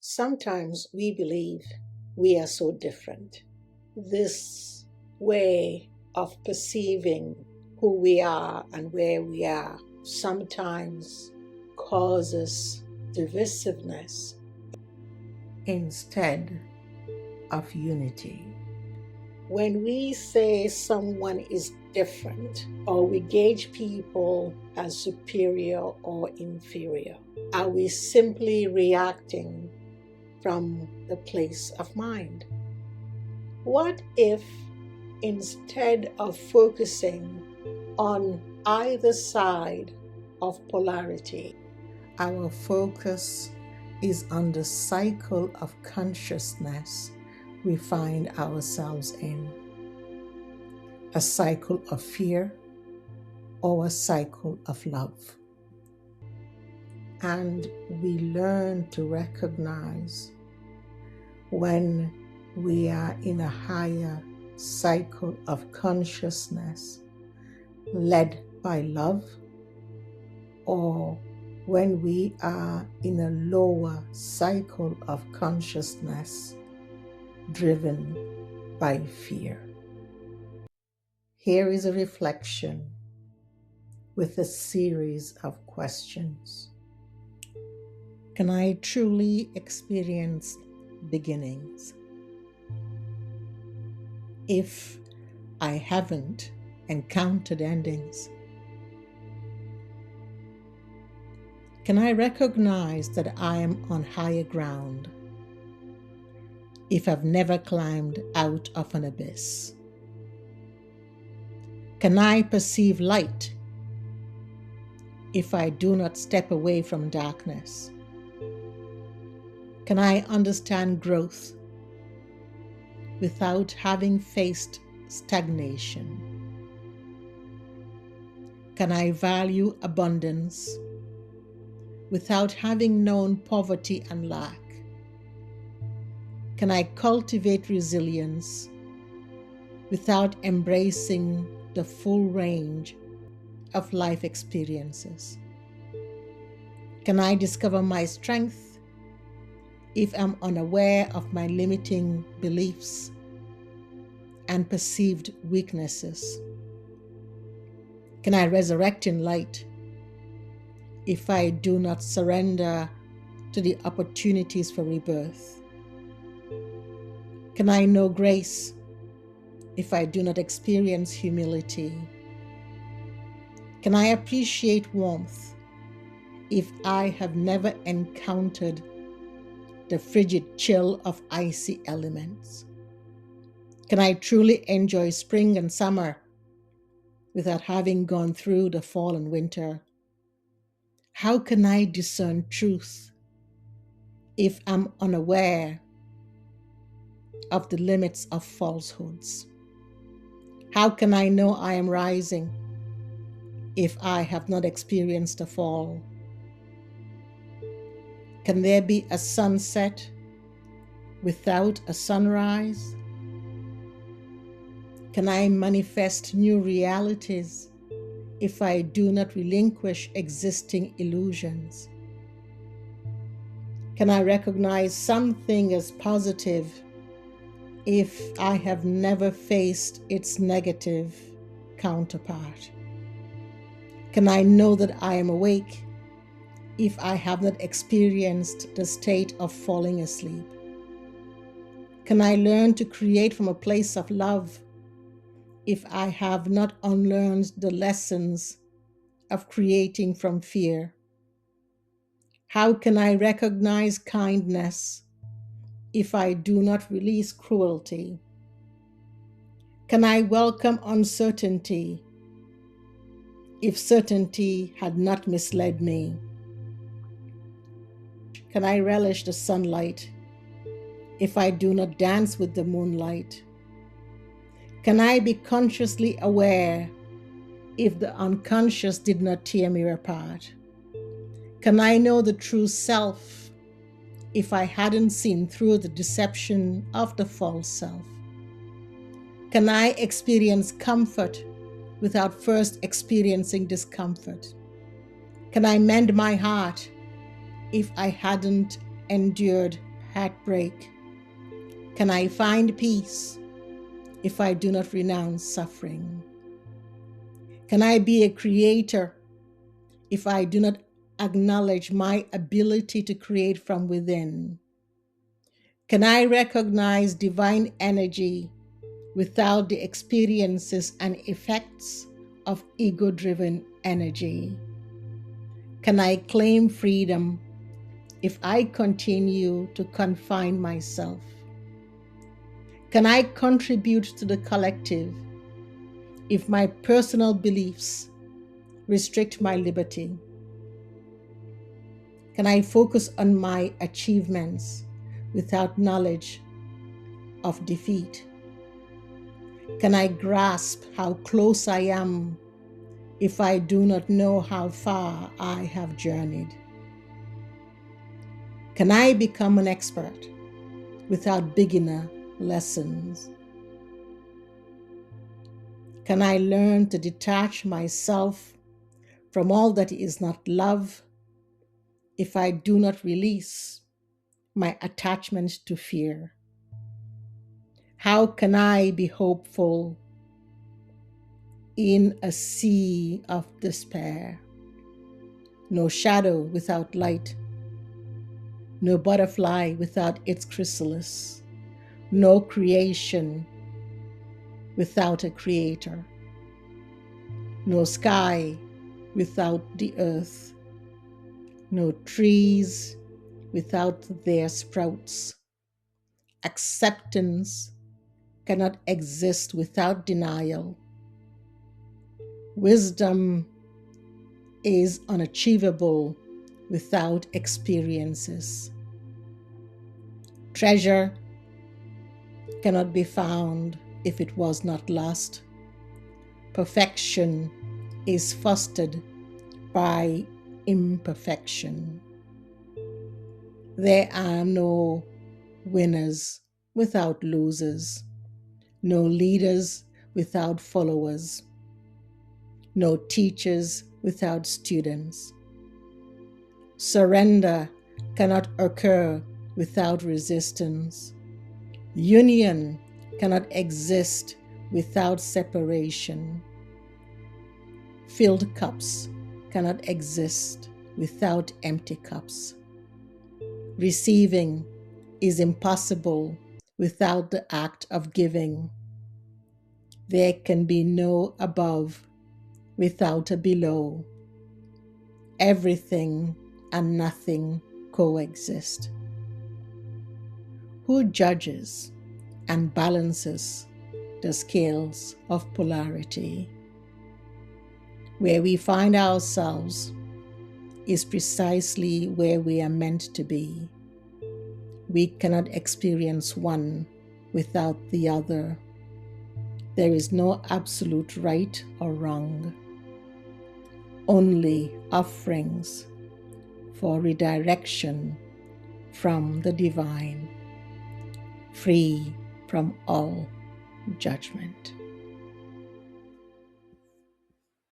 Sometimes we believe we are so different. This way of perceiving who we are and where we are sometimes causes divisiveness instead of unity. When we say someone is different, or we gauge people as superior or inferior, are we simply reacting from the place of mind? What if instead of focusing on either side of polarity, our focus is on the cycle of consciousness we find ourselves in? A cycle of fear or a cycle of love. And we learn to recognize when we are in a higher cycle of consciousness led by love, or when we are in a lower cycle of consciousness driven by fear. Here is a reflection with a series of questions. Can I truly experience beginnings if I haven't encountered endings? Can I recognize that I am on higher ground if I've never climbed out of an abyss? Can I perceive light if I do not step away from darkness? Can I understand growth without having faced stagnation? Can I value abundance without having known poverty and lack? Can I cultivate resilience without embracing the full range of life experiences? Can I discover my strength if I'm unaware of my limiting beliefs and perceived weaknesses? Can I resurrect in light if I do not surrender to the opportunities for rebirth? Can I know grace if I do not experience humility? Can I appreciate warmth if I have never encountered the frigid chill of icy elements? Can I truly enjoy spring and summer without having gone through the fall and winter? How can I discern truth if I'm unaware of the limits of falsehoods? How can I know I am rising if I have not experienced a fall? Can there be a sunset without a sunrise? Can I manifest new realities if I do not relinquish existing illusions? Can I recognize something as positive if I have never faced its negative counterpart? Can I know that I am awake if I have not experienced the state of falling asleep? Can I learn to create from a place of love if I have not unlearned the lessons of creating from fear? How can I recognize kindness if I do not release cruelty? Can I welcome uncertainty if certainty had not misled me? Can I relish the sunlight if I do not dance with the moonlight? Can I be consciously aware if the unconscious did not tear me apart? Can I know the true self if I hadn't seen through the deception of the false self? Can I experience comfort without first experiencing discomfort? Can I mend my heart if I hadn't endured heartbreak? Can I find peace if I do not renounce suffering? Can I be a creator if I do not acknowledge my ability to create from within? Can I recognize divine energy without the experiences and effects of ego-driven energy? Can I claim freedom if I continue to confine myself? Can I contribute to the collective if my personal beliefs restrict my liberty? Can I focus on my achievements without knowledge of defeat? Can I grasp how close I am if I do not know how far I have journeyed? Can I become an expert without beginner lessons? Can I learn to detach myself from all that is not love if I do not release my attachment to fear? How can I be hopeful in a sea of despair? No shadow without light, no butterfly without its chrysalis, no creation without a creator, no sky without the earth, no trees without their sprouts. Acceptance cannot exist without denial. Wisdom is unachievable without experiences. Treasure cannot be found if it was not lost. Perfection is fostered by imperfection. There are no winners without losers, no leaders without followers, no teachers without students. Surrender cannot occur without resistance. Union cannot exist without separation. Filled cups cannot exist without empty cups. Receiving is impossible without the act of giving. There can be no above without a below. Everything and nothing coexist. Who judges and balances the scales of polarity? Where we find ourselves is precisely where we are meant to be. We cannot experience one without the other. There is no absolute right or wrong, only offerings for redirection from the divine, free from all judgment.